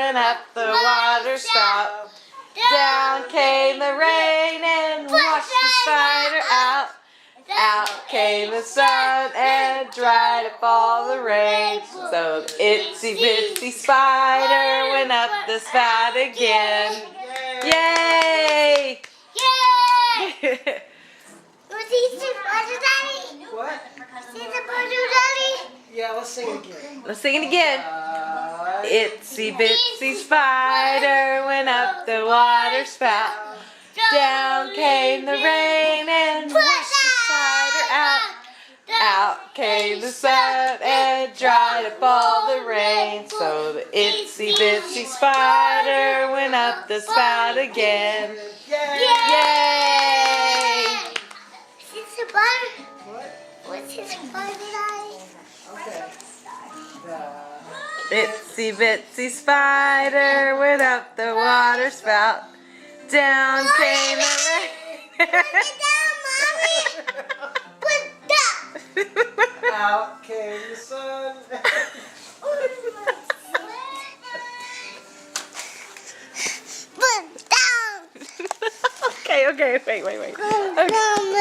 went up the water spout. Down came the rain and washed the spider out. Out came the sun and dried up all the rain. So the itsy bitsy spider went up the spout again. Yay! Yay! Was he the Butter Daddy? What? See the Butter Daddy? Yeah, let's sing it again. Let's sing it again. Itsy bitsy spider went up the water spout. Down came the rain and washed the spider out. Out came the sun and dried up all the rain. So the itsy bitsy spider went up the spout again. Yay! Is the butter? What? What's his Butter Daddy? Okay. Itsy bitsy spider went up the water spout. Down came the rain. Put it down, Mommy! Put down! Out came the sun. Put down! Okay, wait. Put down.